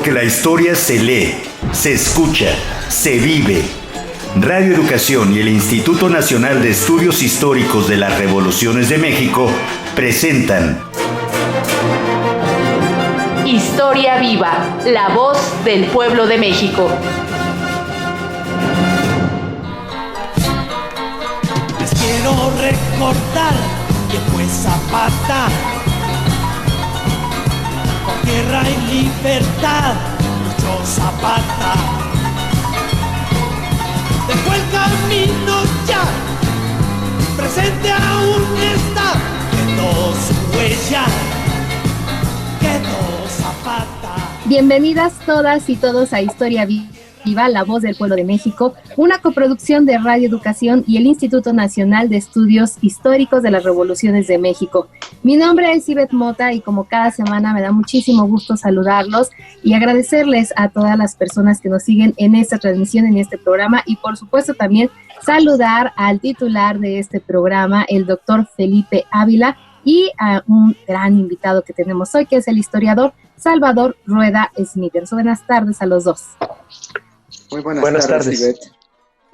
Porque la historia se lee, se escucha, se vive. Radio Educación y el Instituto Nacional de Estudios Históricos de las Revoluciones de México presentan Historia Viva, la voz del pueblo de México. Les quiero recordar que fue Zapata, por tierra y libertad, luchó Zapata. Dejó el camino ya, presente aún está, quedó su huella, quedó Zapata. Bienvenidas todas y todos a Historia Viva, la voz del pueblo de México, una coproducción de Radio Educación y el Instituto Nacional de Estudios Históricos de las Revoluciones de México. Mi nombre es Ivette Mota y como cada semana me da muchísimo gusto saludarlos y agradecerles a todas las personas que nos siguen en esta transmisión, en este programa, y por supuesto también saludar al titular de este programa, el doctor Felipe Ávila, y a un gran invitado que tenemos hoy, que es el historiador Salvador Rueda Smithers. Buenas tardes a los dos. Muy buenas tardes, Ivette.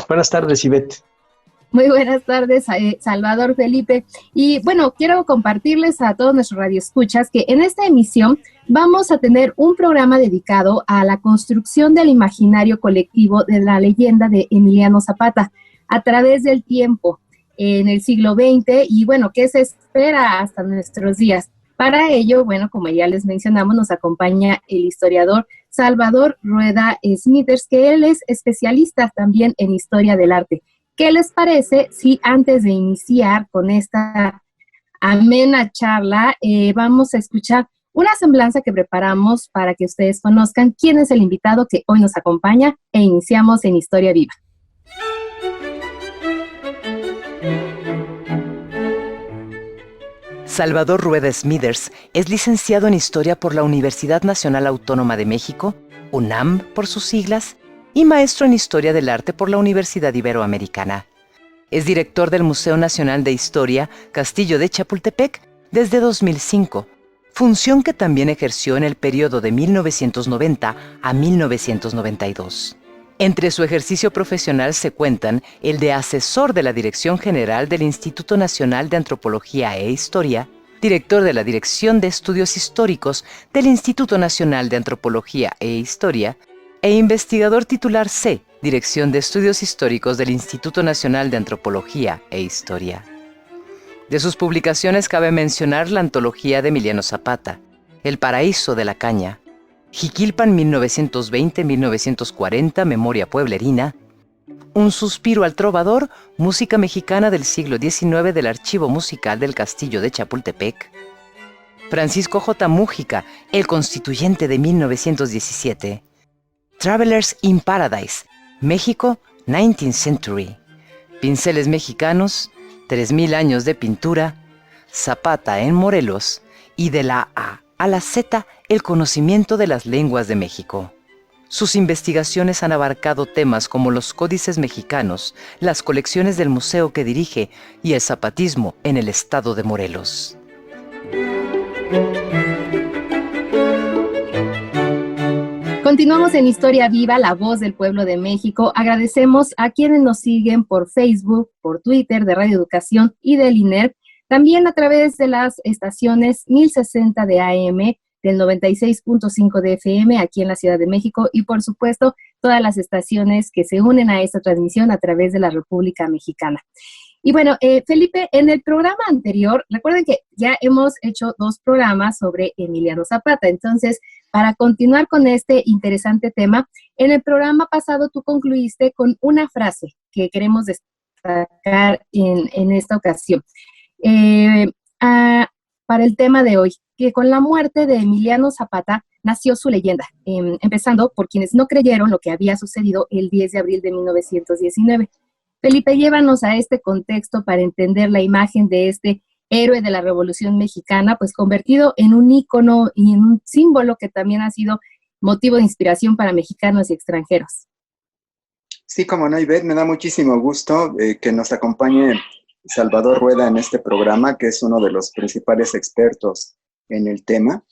Buenas tardes, Ivette. Muy buenas tardes, Salvador, Felipe. Y bueno, quiero compartirles a todos nuestros radioescuchas que en esta emisión vamos a tener un programa dedicado a la construcción del imaginario colectivo de la leyenda de Emiliano Zapata a través del tiempo en el siglo XX y bueno, ¿qué se espera hasta nuestros días? Para ello, bueno, como ya les mencionamos, nos acompaña el historiador Salvador Rueda Smithers, que él es especialista también en historia del arte. ¿Qué les parece si antes de iniciar con esta amena charla, vamos a escuchar una semblanza que preparamos para que ustedes conozcan quién es el invitado que hoy nos acompaña e iniciamos en Historia Viva? Salvador Rueda Smithers es licenciado en Historia por la Universidad Nacional Autónoma de México, UNAM por sus siglas, y maestro en Historia del Arte por la Universidad Iberoamericana. Es director del Museo Nacional de Historia Castillo de Chapultepec desde 2005, función que también ejerció en el periodo de 1990 a 1992. Entre su ejercicio profesional se cuentan el de asesor de la Dirección General del Instituto Nacional de Antropología e Historia, director de la Dirección de Estudios Históricos del Instituto Nacional de Antropología e Historia, e investigador titular C, Dirección de Estudios Históricos del Instituto Nacional de Antropología e Historia. De sus publicaciones cabe mencionar la antología de Emiliano Zapata, El Paraíso de la Caña, Jiquilpan 1920-1940, Memoria Pueblerina, Un suspiro al trovador, música mexicana del siglo XIX del Archivo Musical del Castillo de Chapultepec, Francisco J. Mújica, El Constituyente de 1917, Travelers in Paradise, México, 19th Century, Pinceles Mexicanos, 3000 años de pintura, Zapata en Morelos, y de la A a la Z, el conocimiento de las lenguas de México. Sus investigaciones han abarcado temas como los códices mexicanos, las colecciones del museo que dirige y el zapatismo en el estado de Morelos. Continuamos en Historia Viva, la voz del pueblo de México. Agradecemos a quienes nos siguen por Facebook, por Twitter, de Radio Educación y del INER, también a través de las estaciones 1060 de AM, del 96.5 de FM aquí en la Ciudad de México y por supuesto todas las estaciones que se unen a esta transmisión a través de la República Mexicana. Y bueno, Felipe, en el programa anterior, recuerden que ya hemos hecho 2 programas sobre Emiliano Zapata, entonces para continuar con este interesante tema, en el programa pasado tú concluiste con una frase que queremos destacar en esta ocasión. Para el tema de hoy, que con la muerte de Emiliano Zapata nació su leyenda, empezando por quienes no creyeron lo que había sucedido el 10 de abril de 1919. Felipe, llévanos a este contexto para entender la imagen de este héroe de la Revolución Mexicana, pues convertido en un ícono y en un símbolo que también ha sido motivo de inspiración para mexicanos y extranjeros. Sí, como no, Ivette, me da muchísimo gusto que nos acompañe Salvador Rueda en este programa, que es uno de los principales expertos en el tema.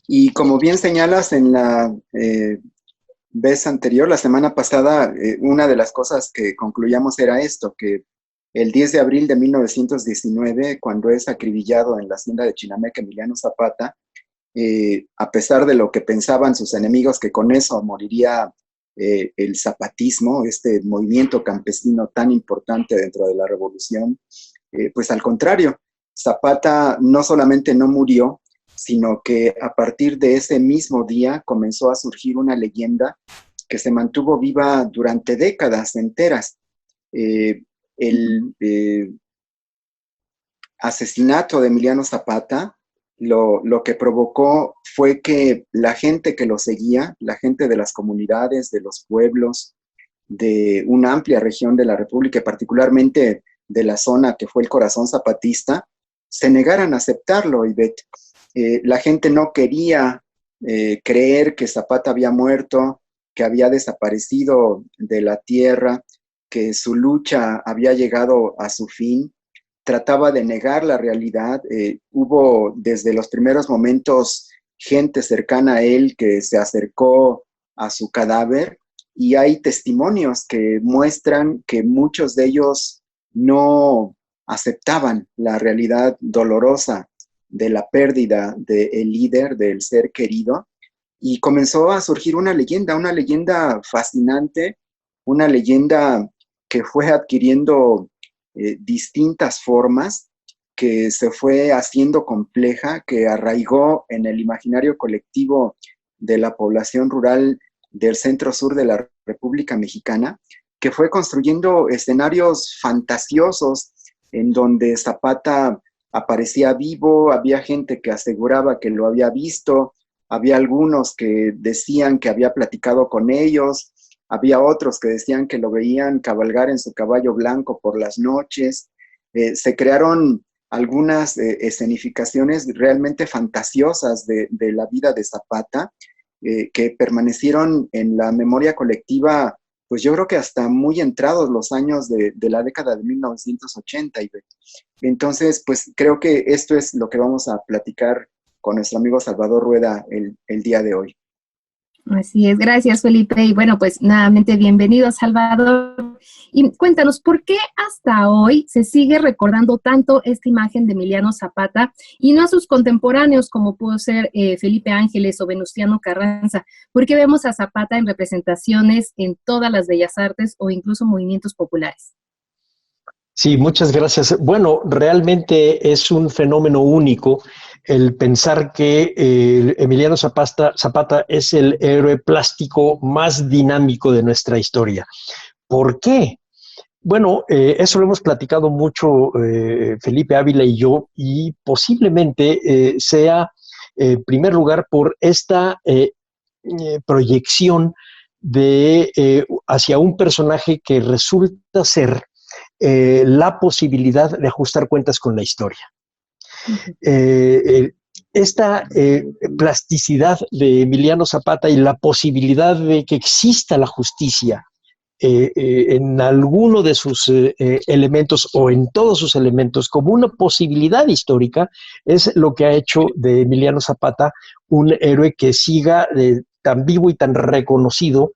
Y como bien señalas en la vez anterior, la semana pasada, una de las cosas que concluíamos era esto, que el 10 de abril de 1919, cuando es acribillado en la hacienda de Chinameca Emiliano Zapata, a pesar de lo que pensaban sus enemigos, que con eso moriría el zapatismo, este movimiento campesino tan importante dentro de la revolución, pues al contrario, Zapata no solamente no murió, sino que a partir de ese mismo día comenzó a surgir una leyenda que se mantuvo viva durante décadas enteras. El asesinato de Emiliano Zapata lo que provocó fue que la gente que lo seguía, la gente de las comunidades, de los pueblos, de una amplia región de la República, y particularmente de la zona que fue el corazón zapatista, se negaran a aceptarlo, Ivette. La gente no quería creer que Zapata había muerto, que había desaparecido de la tierra, que su lucha había llegado a su fin. Trataba de negar la realidad. Hubo desde los primeros momentos gente cercana a él que se acercó a su cadáver, y hay testimonios que muestran que muchos de ellos no aceptaban la realidad dolorosa de la pérdida del líder, del ser querido, y comenzó a surgir una leyenda fascinante, una leyenda que fue adquiriendo distintas formas, que se fue haciendo compleja, que arraigó en el imaginario colectivo de la población rural del centro-sur de la República Mexicana, que fue construyendo escenarios fantasiosos en donde Zapata aparecía vivo, había gente que aseguraba que lo había visto, había algunos que decían que había platicado con ellos, había otros que decían que lo veían cabalgar en su caballo blanco por las noches. Se crearon algunas escenificaciones realmente fantasiosas de la vida de Zapata, que permanecieron en la memoria colectiva, pues yo creo que hasta muy entrados los años de la década de 1980. Entonces, pues creo que esto es lo que vamos a platicar con nuestro amigo Salvador Rueda el día de hoy. Así es, gracias Felipe. Y bueno, pues nuevamente bienvenido, Salvador. Y cuéntanos, ¿por qué hasta hoy se sigue recordando tanto esta imagen de Emiliano Zapata y no a sus contemporáneos como pudo ser Felipe Ángeles o Venustiano Carranza? ¿Por qué vemos a Zapata en representaciones en todas las bellas artes o incluso movimientos populares? Sí, muchas gracias. Bueno, realmente es un fenómeno único el pensar que Emiliano Zapata es el héroe plástico más dinámico de nuestra historia. ¿Por qué? Bueno, eso lo hemos platicado mucho Felipe Ávila y yo, y posiblemente sea, en primer lugar, por esta proyección hacia un personaje que resulta ser la posibilidad de ajustar cuentas con la historia. Esta plasticidad de Emiliano Zapata y la posibilidad de que exista la justicia en alguno de sus elementos o en todos sus elementos como una posibilidad histórica es lo que ha hecho de Emiliano Zapata un héroe que siga tan vivo y tan reconocido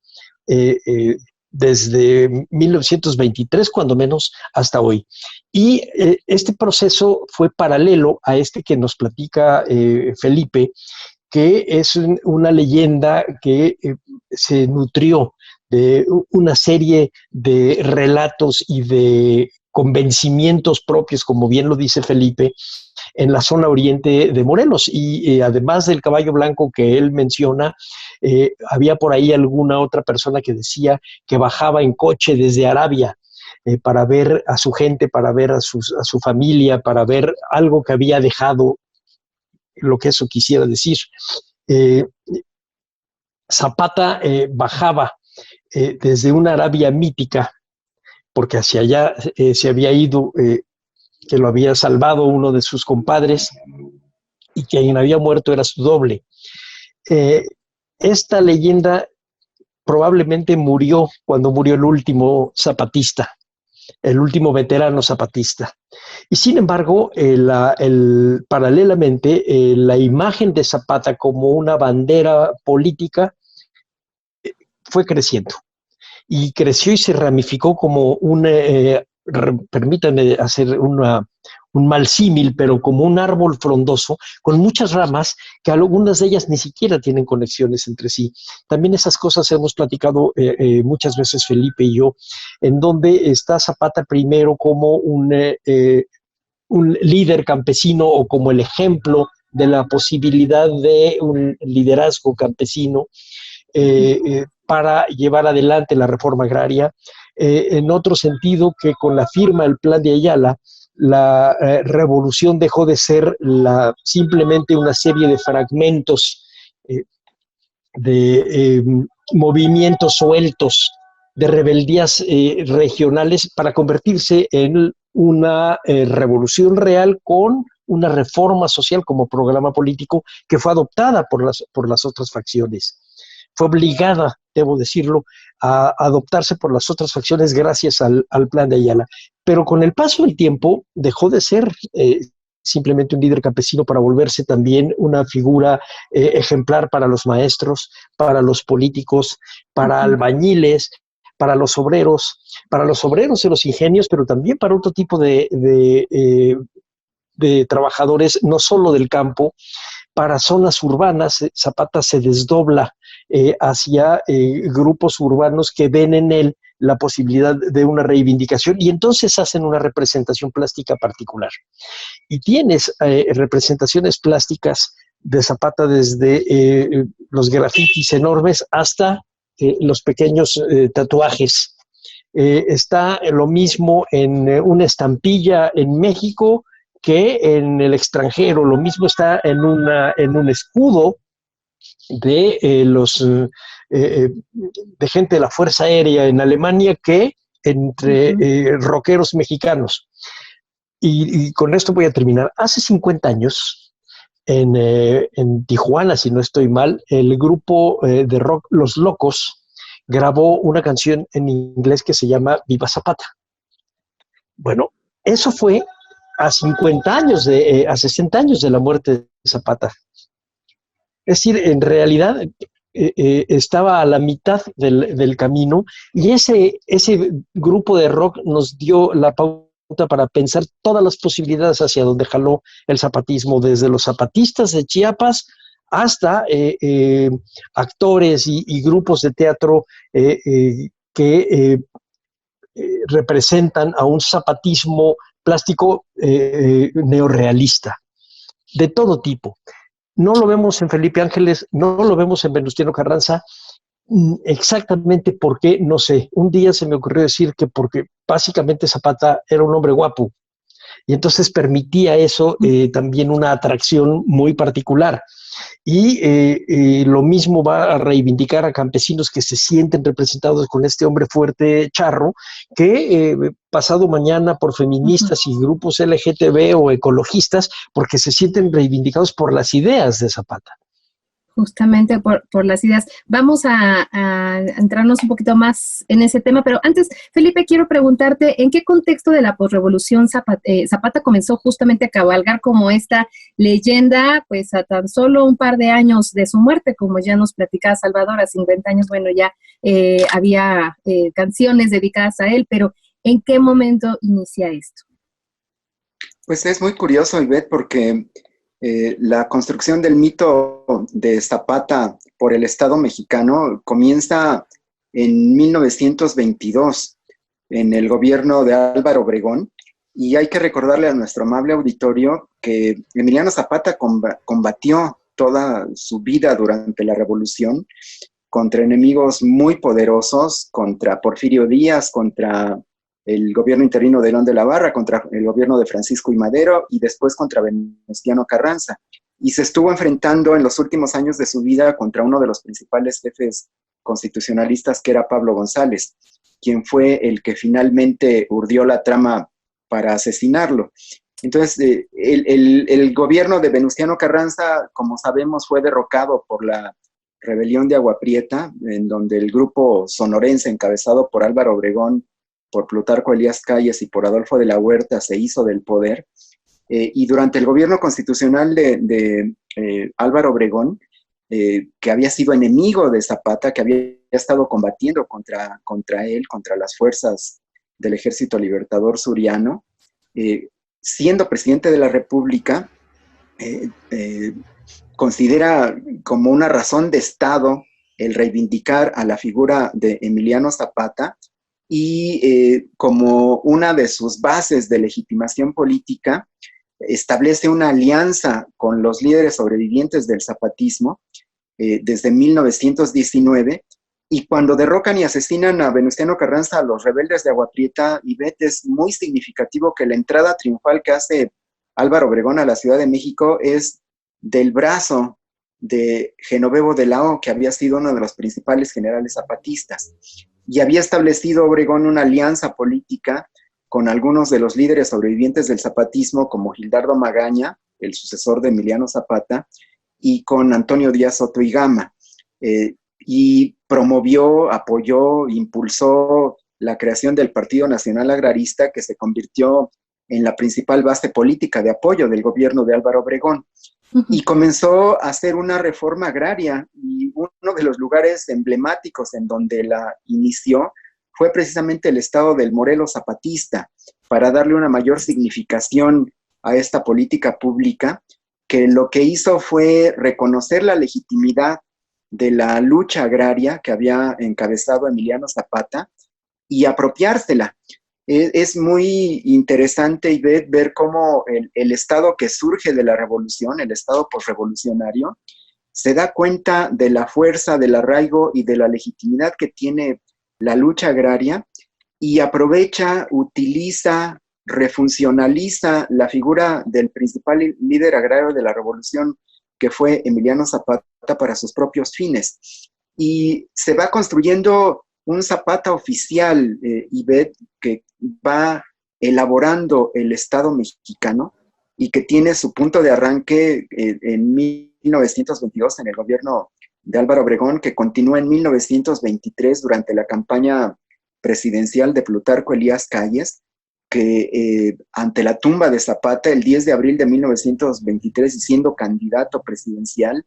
desde 1923, cuando menos, hasta hoy. Y este proceso fue paralelo a este que nos platica Felipe, que es una leyenda que se nutrió de una serie de relatos y de convencimientos propios, como bien lo dice Felipe, en la zona oriente de Morelos. Y además del caballo blanco que él menciona, había por ahí alguna otra persona que decía que bajaba en coche desde Arabia para ver a su gente, para ver a su familia, para ver algo que había dejado, lo que eso quisiera decir. Zapata bajaba desde una Arabia mítica, porque hacia allá se había ido, que lo había salvado uno de sus compadres, y quien había muerto era su doble. Esta leyenda probablemente murió cuando murió el último zapatista. el último veterano zapatista. Y sin embargo, paralelamente, la imagen de Zapata como una bandera política fue creciendo. Y creció y se ramificó como permítanme hacer un mal símil, pero como un árbol frondoso con muchas ramas que algunas de ellas ni siquiera tienen conexiones entre sí. También esas cosas hemos platicado muchas veces Felipe y yo, en donde está Zapata primero como un líder campesino o como el ejemplo de la posibilidad de un liderazgo campesino para llevar adelante la reforma agraria. En otro sentido, que con la firma del Plan de Ayala, la revolución dejó de ser simplemente una serie de fragmentos de movimientos sueltos, de rebeldías regionales, para convertirse en una revolución real con una reforma social como programa político que fue adoptada por las otras facciones. Fue obligada, debo decirlo, a adoptarse por las otras facciones gracias al Plan de Ayala. Pero con el paso del tiempo dejó de ser simplemente un líder campesino para volverse también una figura ejemplar para los maestros, para los políticos, para albañiles, para los obreros de los ingenios, pero también para otro tipo de trabajadores, no solo del campo, para zonas urbanas. Zapata se desdobla hacia grupos urbanos que ven en él la posibilidad de una reivindicación y entonces hacen una representación plástica particular. Y tienes representaciones plásticas de Zapata desde los grafitis enormes hasta los pequeños tatuajes. Está lo mismo en una estampilla en México que en el extranjero. Lo mismo está en un escudo de de gente de la Fuerza Aérea en Alemania que entre rockeros mexicanos. Y con esto voy a terminar. Hace 50 años, en Tijuana, si no estoy mal, el grupo de rock Los Locos grabó una canción en inglés que se llama Viva Zapata. Bueno, eso fue a 60 años de la muerte de Zapata. Es decir, en realidad estaba a la mitad del camino y ese grupo de rock nos dio la pauta para pensar todas las posibilidades hacia donde jaló el zapatismo, desde los zapatistas de Chiapas hasta actores y grupos de teatro que representan a un zapatismo plástico neorrealista, de todo tipo. No lo vemos en Felipe Ángeles, no lo vemos en Venustiano Carranza, exactamente por qué, no sé. Un día se me ocurrió decir que porque básicamente Zapata era un hombre guapo, y entonces permitía eso también una atracción muy particular. Y lo mismo va a reivindicar a campesinos que se sienten representados con este hombre fuerte charro, que pasado mañana por feministas y grupos LGTB o ecologistas, porque se sienten reivindicados por las ideas de Zapata. Justamente por las ideas. Vamos a entrarnos un poquito más en ese tema, pero antes, Felipe, quiero preguntarte, ¿en qué contexto de la posrevolución Zapata comenzó justamente a cabalgar como esta leyenda, pues a tan solo un par de años de su muerte, como ya nos platicaba Salvador, a 50 años, bueno, ya había canciones dedicadas a él, pero ¿en qué momento inicia esto? Pues es muy curioso, Ivette, porque la construcción del mito de Zapata por el Estado mexicano comienza en 1922, en el gobierno de Álvaro Obregón, y hay que recordarle a nuestro amable auditorio que Emiliano Zapata combatió toda su vida durante la Revolución contra enemigos muy poderosos, contra Porfirio Díaz, contra el gobierno interino de León de la Barra, contra el gobierno de Francisco I. Madero y después contra Venustiano Carranza. Y se estuvo enfrentando en los últimos años de su vida contra uno de los principales jefes constitucionalistas, que era Pablo González, quien fue el que finalmente urdió la trama para asesinarlo. Entonces, el gobierno de Venustiano Carranza, como sabemos, fue derrocado por la rebelión de Agua Prieta, en donde el grupo sonorense, encabezado por Álvaro Obregón, por Plutarco Elías Calles y por Adolfo de la Huerta se hizo del poder, y durante el gobierno constitucional de Álvaro Obregón, que había sido enemigo de Zapata, que había estado combatiendo contra él, contra las fuerzas del Ejército Libertador Suriano, siendo presidente de la República, considera como una razón de Estado el reivindicar a la figura de Emiliano Zapata y como una de sus bases de legitimación política, establece una alianza con los líderes sobrevivientes del zapatismo desde 1919, y cuando derrocan y asesinan a Venustiano Carranza, a los rebeldes de Agua Prieta, Ivette, es muy significativo que la entrada triunfal que hace Álvaro Obregón a la Ciudad de México es del brazo de Genovevo de la O, que había sido uno de los principales generales zapatistas, y había establecido Obregón una alianza política con algunos de los líderes sobrevivientes del zapatismo, como Gildardo Magaña, el sucesor de Emiliano Zapata, y con Antonio Díaz Soto y Gama, y promovió, apoyó, impulsó la creación del Partido Nacional Agrarista, que se convirtió en la principal base política de apoyo del gobierno de Álvaro Obregón. Y comenzó a hacer una reforma agraria, y uno de los lugares emblemáticos en donde la inició fue precisamente el estado del Morelos zapatista, para darle una mayor significación a esta política pública, que lo que hizo fue reconocer la legitimidad de la lucha agraria que había encabezado Emiliano Zapata y apropiársela. Es muy interesante ver cómo el Estado que surge de la revolución, el Estado posrevolucionario, se da cuenta de la fuerza, del arraigo y de la legitimidad que tiene la lucha agraria, y aprovecha, utiliza, refuncionaliza la figura del principal líder agrario de la revolución, que fue Emiliano Zapata, para sus propios fines. Y se va construyendo un Zapata oficial, Ivette, que va elaborando el Estado mexicano y que tiene su punto de arranque en 1922 en el gobierno de Álvaro Obregón, que continúa en 1923 durante la campaña presidencial de Plutarco Elías Calles, que ante la tumba de Zapata, el 10 de abril de 1923, y siendo candidato presidencial,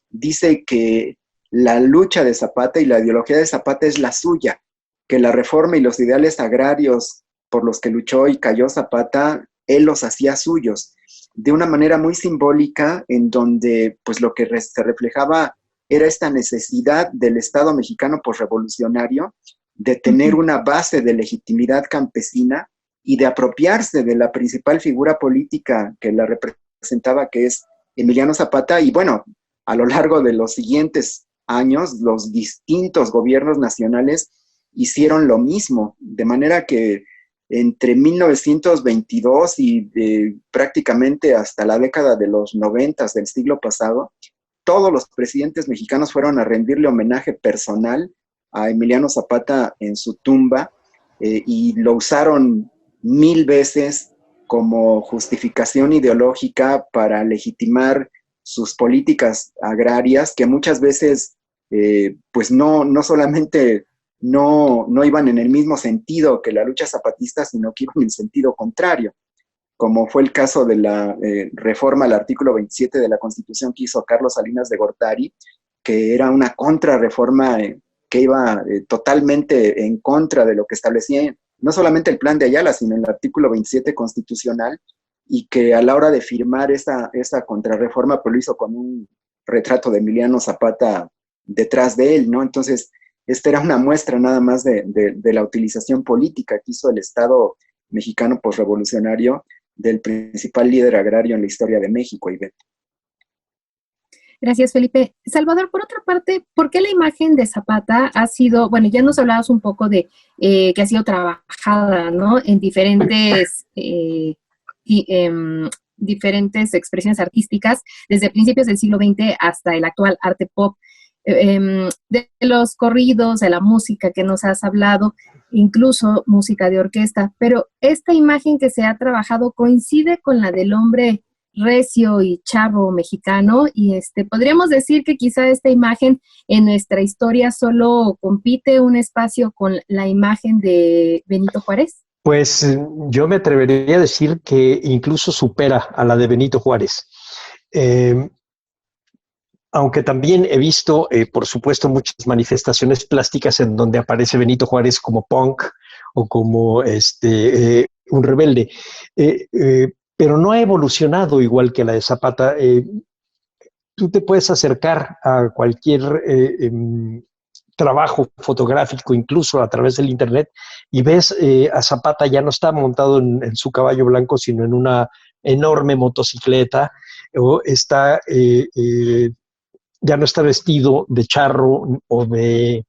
dice que la lucha de Zapata y la ideología de Zapata es la suya, que la reforma y los ideales agrarios por los que luchó y cayó Zapata, él los hacía suyos, de una manera muy simbólica, en donde pues lo que se reflejaba era esta necesidad del Estado mexicano posrevolucionario de tener una base de legitimidad campesina y de apropiarse de la principal figura política que la representaba, que es Emiliano Zapata. Y bueno, a lo largo de los siguientes años, los distintos gobiernos nacionales hicieron lo mismo, de manera que entre 1922 y prácticamente hasta la década de los 90 del siglo pasado, todos los presidentes mexicanos fueron a rendirle homenaje personal a Emiliano Zapata en su tumba, y lo usaron 1000 veces como justificación ideológica para legitimar sus políticas agrarias, que muchas veces pues no solamente no iban en el mismo sentido que la lucha zapatista, sino que iban en sentido contrario, como fue el caso de la reforma al artículo 27 de la Constitución que hizo Carlos Salinas de Gortari, que era una contrarreforma que iba totalmente en contra de lo que establecía no solamente el Plan de Ayala, sino el artículo 27 constitucional, y que a la hora de firmar esa contrarreforma, pues lo hizo con un retrato de Emiliano Zapata detrás de él, ¿no? Entonces, esta era una muestra nada más de la utilización política que hizo el Estado mexicano posrevolucionario del principal líder agrario en la historia de México, Ivette. Gracias, Felipe. Salvador, por otra parte, ¿por qué la imagen de Zapata ha sido, bueno, ya nos hablabas un poco de que ha sido trabajada, ¿no?, en diferentes expresiones artísticas, desde principios del siglo XX hasta el actual arte pop, de los corridos, de la música que nos has hablado, incluso música de orquesta, pero esta imagen que se ha trabajado coincide con la del hombre recio y charro mexicano, y podríamos decir que quizá esta imagen en nuestra historia solo compite un espacio con la imagen de Benito Juárez. Pues yo me atrevería a decir que incluso supera a la de Benito Juárez. Aunque también he visto, por supuesto, muchas manifestaciones plásticas en donde aparece Benito Juárez como punk o como un rebelde, pero no ha evolucionado igual que la de Zapata. Tú te puedes acercar a cualquier trabajo fotográfico, incluso a través del internet, y ves a Zapata ya no está montado en su caballo blanco, sino en una enorme motocicleta, o está... ya no está vestido de charro o de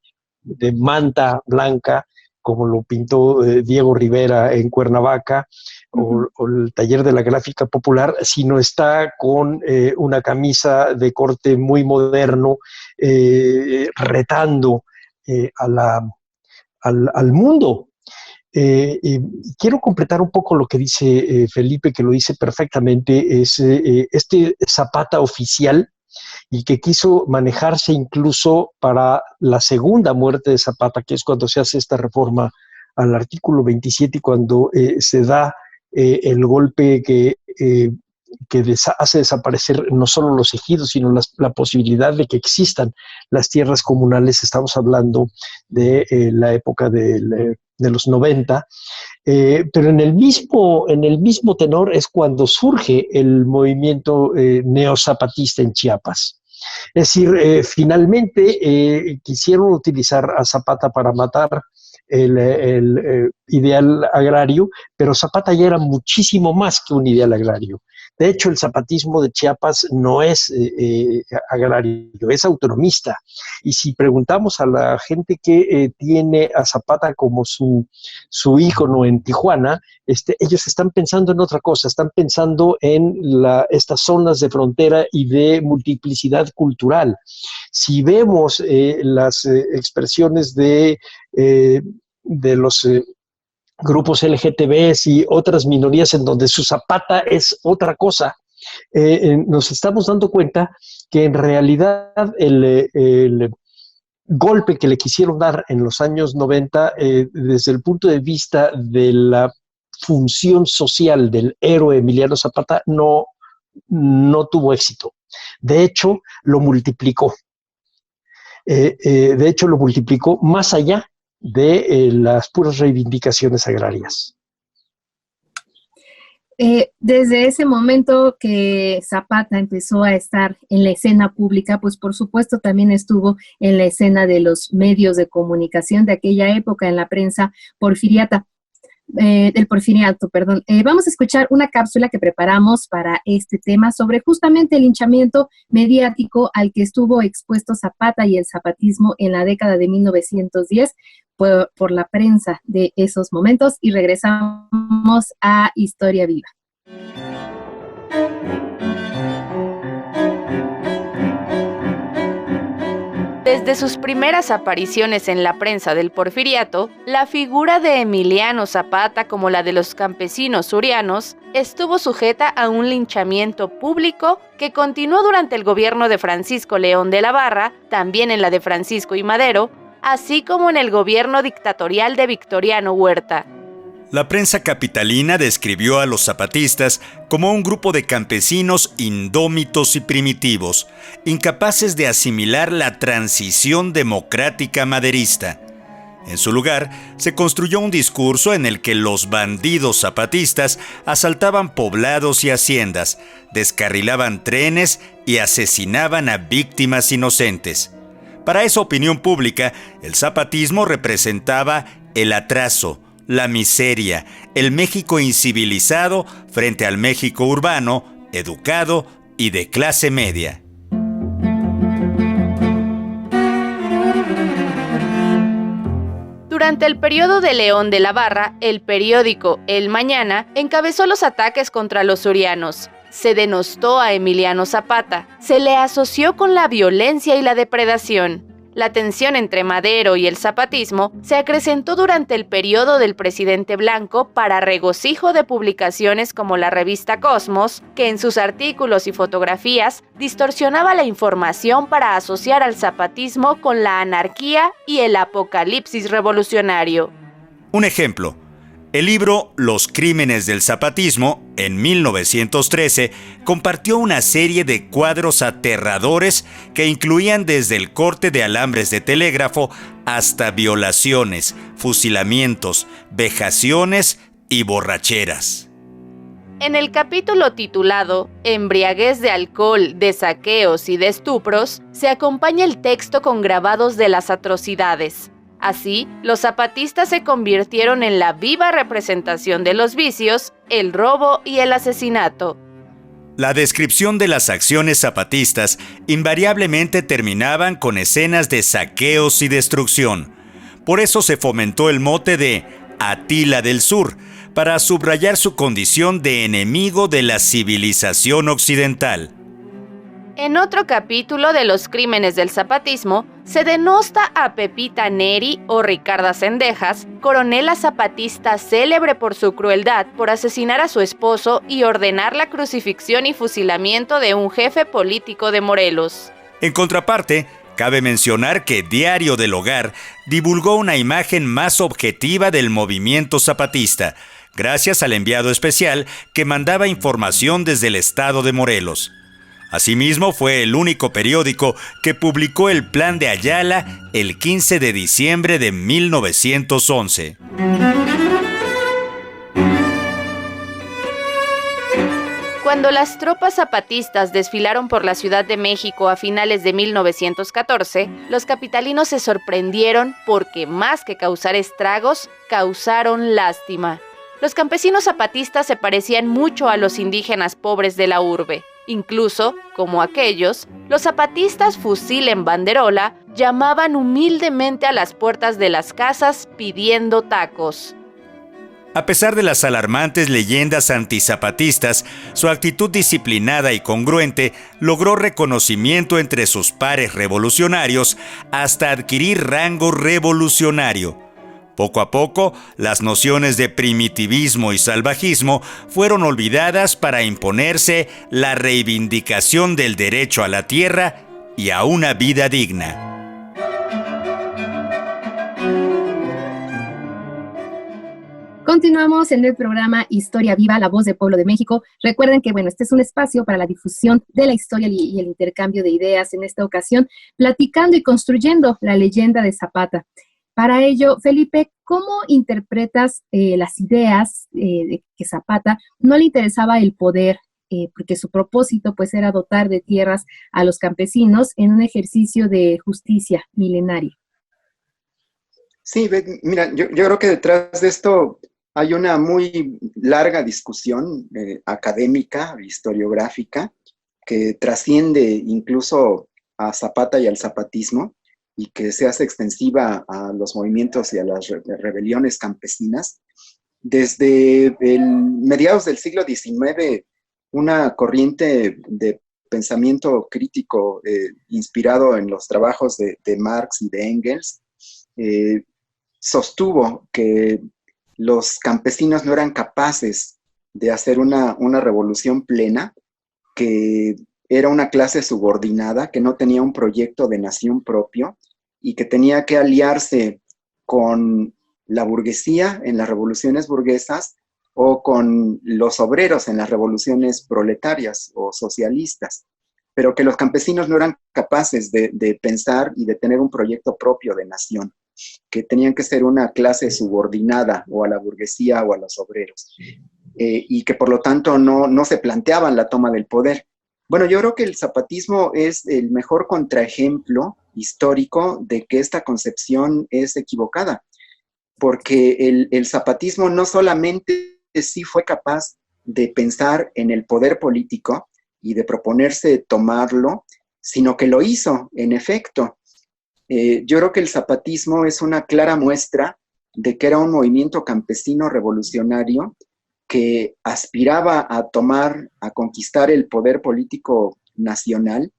manta blanca, como lo pintó Diego Rivera en Cuernavaca, o el taller de la gráfica popular, sino está con una camisa de corte muy moderno, retando al mundo. Quiero completar un poco lo que dice Felipe, que lo dice perfectamente, es este Zapata oficial, y que quiso manejarse incluso para la segunda muerte de Zapata, que es cuando se hace esta reforma al artículo 27 y cuando se da el golpe que hace desaparecer no solo los ejidos, sino la posibilidad de que existan las tierras comunales. Estamos hablando de la época de los 90, pero en el mismo tenor es cuando surge el movimiento neozapatista en Chiapas. Es decir, finalmente quisieron utilizar a Zapata para matar el ideal agrario, pero Zapata ya era muchísimo más que un ideal agrario. De hecho, el zapatismo de Chiapas no es agrario, es autonomista. Y si preguntamos a la gente que tiene a Zapata como su ícono en Tijuana, ellos están pensando en otra cosa, están pensando en estas zonas de frontera y de multiplicidad cultural. Si vemos las expresiones de los grupos LGTBs y otras minorías en donde su Zapata es otra cosa, nos estamos dando cuenta que en realidad el golpe que le quisieron dar en los años 90, desde el punto de vista de la función social del héroe Emiliano Zapata, no tuvo éxito. De hecho, lo multiplicó. Más allá de las puras reivindicaciones agrarias. Desde ese momento que Zapata empezó a estar en la escena pública, pues por supuesto también estuvo en la escena de los medios de comunicación de aquella época, en la prensa porfiriata. Del Porfiriato, perdón. Vamos a escuchar una cápsula que preparamos para este tema sobre justamente el linchamiento mediático al que estuvo expuesto Zapata y el zapatismo en la década de 1910 por la prensa de esos momentos, y regresamos a Historia Viva. Desde sus primeras apariciones en la prensa del Porfiriato, la figura de Emiliano Zapata, como la de los campesinos surianos, estuvo sujeta a un linchamiento público que continuó durante el gobierno de Francisco León de la Barra, también en la de Francisco I. Madero, así como en el gobierno dictatorial de Victoriano Huerta. La prensa capitalina describió a los zapatistas como un grupo de campesinos indómitos y primitivos, incapaces de asimilar la transición democrática maderista. En su lugar, se construyó un discurso en el que los bandidos zapatistas asaltaban poblados y haciendas, descarrilaban trenes y asesinaban a víctimas inocentes. Para esa opinión pública, el zapatismo representaba el atraso, la miseria, el México incivilizado frente al México urbano, educado y de clase media. Durante el periodo de León de la Barra, el periódico El Mañana encabezó los ataques contra los surianos. Se denostó a Emiliano Zapata, se le asoció con la violencia y la depredación. La tensión entre Madero y el zapatismo se acrecentó durante el periodo del presidente Blanco para regocijo de publicaciones como la revista Cosmos, que en sus artículos y fotografías distorsionaba la información para asociar al zapatismo con la anarquía y el apocalipsis revolucionario. Un ejemplo. El libro Los crímenes del zapatismo, en 1913, compartió una serie de cuadros aterradores que incluían desde el corte de alambres de telégrafo hasta violaciones, fusilamientos, vejaciones y borracheras. En el capítulo titulado Embriaguez de alcohol, de saqueos y de estupros, se acompaña el texto con grabados de las atrocidades. Así, los zapatistas se convirtieron en la viva representación de los vicios, el robo y el asesinato. La descripción de las acciones zapatistas invariablemente terminaban con escenas de saqueos y destrucción. Por eso se fomentó el mote de Atila del Sur, para subrayar su condición de enemigo de la civilización occidental. En otro capítulo de los crímenes del zapatismo, se denosta a Pepita Neri o Ricarda Cendejas, coronela zapatista célebre por su crueldad por asesinar a su esposo y ordenar la crucifixión y fusilamiento de un jefe político de Morelos. En contraparte, cabe mencionar que Diario del Hogar divulgó una imagen más objetiva del movimiento zapatista, gracias al enviado especial que mandaba información desde el estado de Morelos. Asimismo, fue el único periódico que publicó el Plan de Ayala el 15 de diciembre de 1911. Cuando las tropas zapatistas desfilaron por la Ciudad de México a finales de 1914, los capitalinos se sorprendieron porque, más que causar estragos, causaron lástima. Los campesinos zapatistas se parecían mucho a los indígenas pobres de la urbe. Incluso, como aquellos, los zapatistas fusil en banderola llamaban humildemente a las puertas de las casas pidiendo tacos. A pesar de las alarmantes leyendas antizapatistas, su actitud disciplinada y congruente logró reconocimiento entre sus pares revolucionarios hasta adquirir rango revolucionario. Poco a poco, las nociones de primitivismo y salvajismo fueron olvidadas para imponerse la reivindicación del derecho a la tierra y a una vida digna. Continuamos en el programa Historia Viva, la voz del pueblo de México. Recuerden que, este es un espacio para la difusión de la historia y el intercambio de ideas, en esta ocasión, platicando y construyendo la leyenda de Zapata. Para ello, Felipe, ¿cómo interpretas las ideas de que Zapata no le interesaba el poder, porque su propósito pues era dotar de tierras a los campesinos en un ejercicio de justicia milenaria? Sí, mira, yo creo que detrás de esto hay una muy larga discusión académica, historiográfica, que trasciende incluso a Zapata y al zapatismo, y que se hace extensiva a los movimientos y a las rebeliones campesinas. Desde mediados del siglo XIX, una corriente de pensamiento crítico inspirado en los trabajos de Marx y de Engels sostuvo que los campesinos no eran capaces de hacer una revolución plena, que era una clase subordinada, que no tenía un proyecto de nación propio y que tenía que aliarse con la burguesía en las revoluciones burguesas o con los obreros en las revoluciones proletarias o socialistas, pero que los campesinos no eran capaces de pensar y de tener un proyecto propio de nación, que tenían que ser una clase subordinada o a la burguesía o a los obreros, y que por lo tanto no se planteaban la toma del poder. Bueno, yo creo que el zapatismo es el mejor contraejemplo histórico de que esta concepción es equivocada, porque el zapatismo no solamente sí fue capaz de pensar en el poder político y de proponerse tomarlo, sino que lo hizo, en efecto. Yo creo que el zapatismo es una clara muestra de que era un movimiento campesino revolucionario que aspiraba a conquistar el poder político nacional,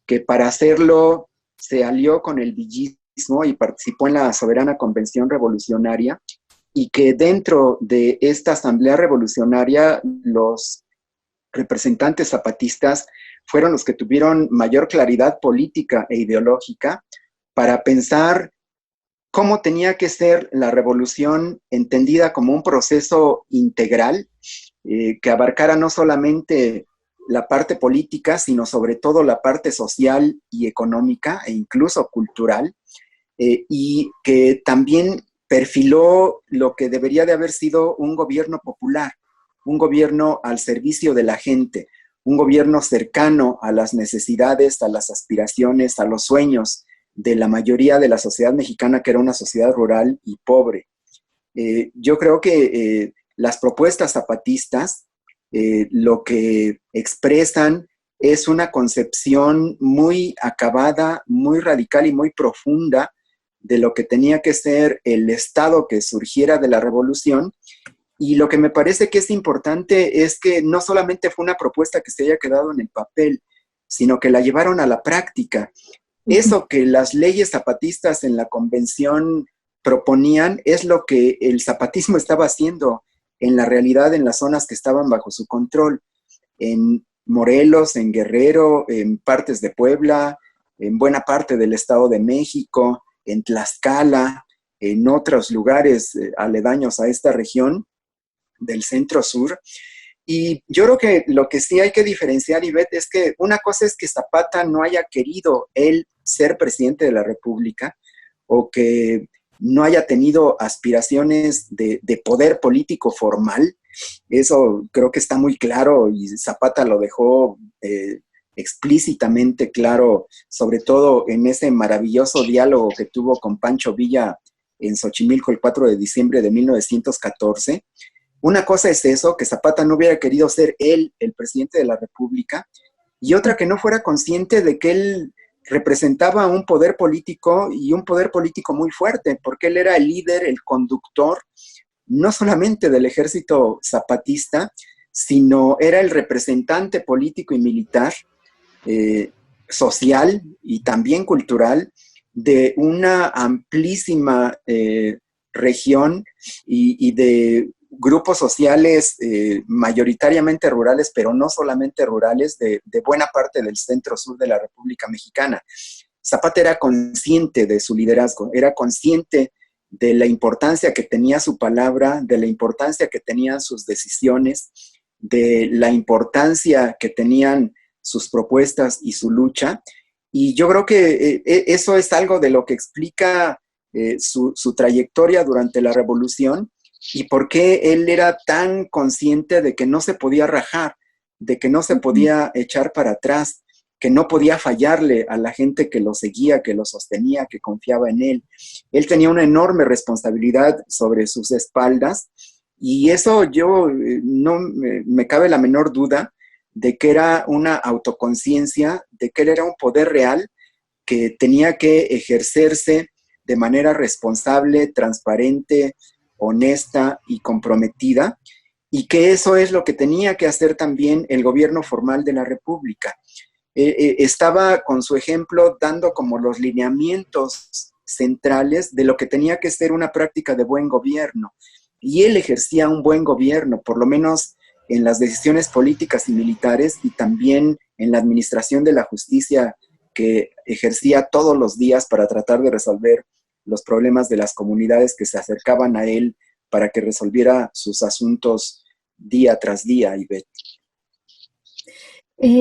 que para hacerlo se alió con el villismo y participó en la Soberana Convención Revolucionaria, y que dentro de esta asamblea revolucionaria los representantes zapatistas fueron los que tuvieron mayor claridad política e ideológica para pensar cómo tenía que ser la revolución entendida como un proceso integral que abarcara no solamente la parte política, sino sobre todo la parte social y económica e incluso cultural, y que también perfiló lo que debería de haber sido un gobierno popular, un gobierno al servicio de la gente, un gobierno cercano a las necesidades, a las aspiraciones, a los sueños de la mayoría de la sociedad mexicana, que era una sociedad rural y pobre. Yo creo que las propuestas zapatistas lo que expresan es una concepción muy acabada, muy radical y muy profunda de lo que tenía que ser el Estado que surgiera de la revolución. Y lo que me parece que es importante es que no solamente fue una propuesta que se haya quedado en el papel, sino que la llevaron a la práctica. Eso que las leyes zapatistas en la convención proponían es lo que el zapatismo estaba haciendo en la realidad en las zonas que estaban bajo su control, en Morelos, en Guerrero, en partes de Puebla, en buena parte del Estado de México, en Tlaxcala, en otros lugares aledaños a esta región del centro sur. Y yo creo que lo que sí hay que diferenciar, Ivette, es que una cosa es que Zapata no haya querido él ser presidente de la República, o que no haya tenido aspiraciones de poder político formal. Eso creo que está muy claro y Zapata lo dejó explícitamente claro, sobre todo en ese maravilloso diálogo que tuvo con Pancho Villa en Xochimilco el 4 de diciembre de 1914. Una cosa es eso, que Zapata no hubiera querido ser él el presidente de la República, y otra que no fuera consciente de que él representaba un poder político, y un poder político muy fuerte, porque él era el líder, el conductor, no solamente del ejército zapatista, sino era el representante político y militar, social y también cultural, de una amplísima región y de grupos sociales mayoritariamente rurales, pero no solamente rurales, de buena parte del centro sur de la República Mexicana. Zapata era consciente de su liderazgo, era consciente de la importancia que tenía su palabra, de la importancia que tenían sus decisiones, de la importancia que tenían sus propuestas y su lucha. Y yo creo que eso es algo de lo que explica su trayectoria durante la revolución, y por qué él era tan consciente de que no se podía rajar, de que no se podía echar para atrás, que no podía fallarle a la gente que lo seguía, que lo sostenía, que confiaba en él. Él tenía una enorme responsabilidad sobre sus espaldas, y eso yo no me cabe la menor duda de que era una autoconciencia, de que él era un poder real que tenía que ejercerse de manera responsable, transparente, honesta y comprometida, y que eso es lo que tenía que hacer también el gobierno formal de la República. Estaba con su ejemplo dando como los lineamientos centrales de lo que tenía que ser una práctica de buen gobierno, y él ejercía un buen gobierno, por lo menos en las decisiones políticas y militares, y también en la administración de la justicia que ejercía todos los días para tratar de resolver los problemas de las comunidades que se acercaban a él para que resolviera sus asuntos día tras día, Ivette.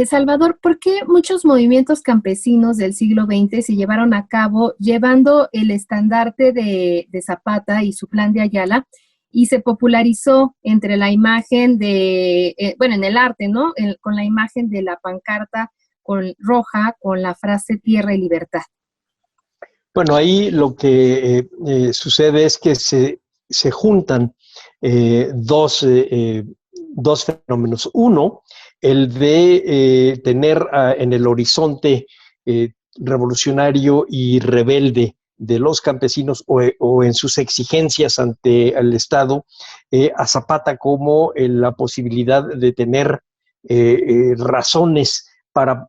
Salvador, ¿por qué muchos movimientos campesinos del siglo XX se llevaron a cabo llevando el estandarte de Zapata y su plan de Ayala, y se popularizó entre la imagen de, en el arte, ¿no? Con la imagen de la pancarta roja con la frase tierra y libertad? Bueno, ahí lo que sucede es que se juntan dos fenómenos. Uno, el de tener en el horizonte revolucionario y rebelde de los campesinos o en sus exigencias ante el Estado, a Zapata como la posibilidad de tener razones para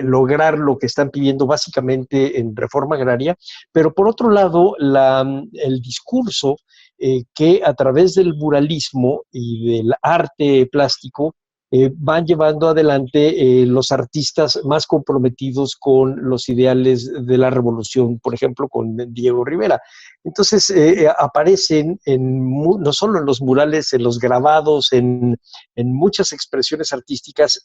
lograr lo que están pidiendo básicamente en reforma agraria, pero por otro lado, el discurso que a través del muralismo y del arte plástico van llevando adelante los artistas más comprometidos con los ideales de la revolución, por ejemplo, con Diego Rivera. Entonces, aparecen no solo en los murales, en los grabados, en muchas expresiones artísticas,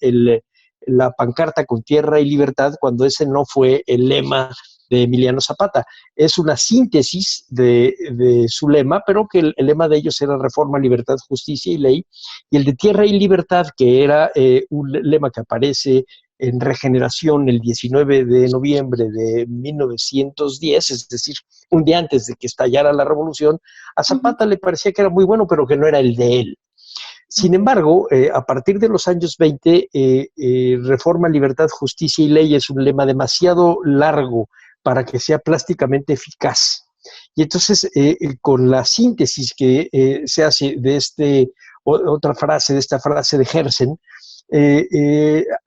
la pancarta con tierra y libertad, cuando ese no fue el lema de Emiliano Zapata. Es una síntesis de su lema, pero que el lema de ellos era reforma, libertad, justicia y ley, y el de tierra y libertad, que era un lema que aparece en Regeneración el 19 de noviembre de 1910, es decir, un día antes de que estallara la revolución, a Zapata le parecía que era muy bueno, pero que no era el de él. Sin embargo, a partir de los años 20, reforma, libertad, justicia y ley es un lema demasiado largo para que sea plásticamente eficaz. Y entonces, con la síntesis que se hace de esta frase de Herzen,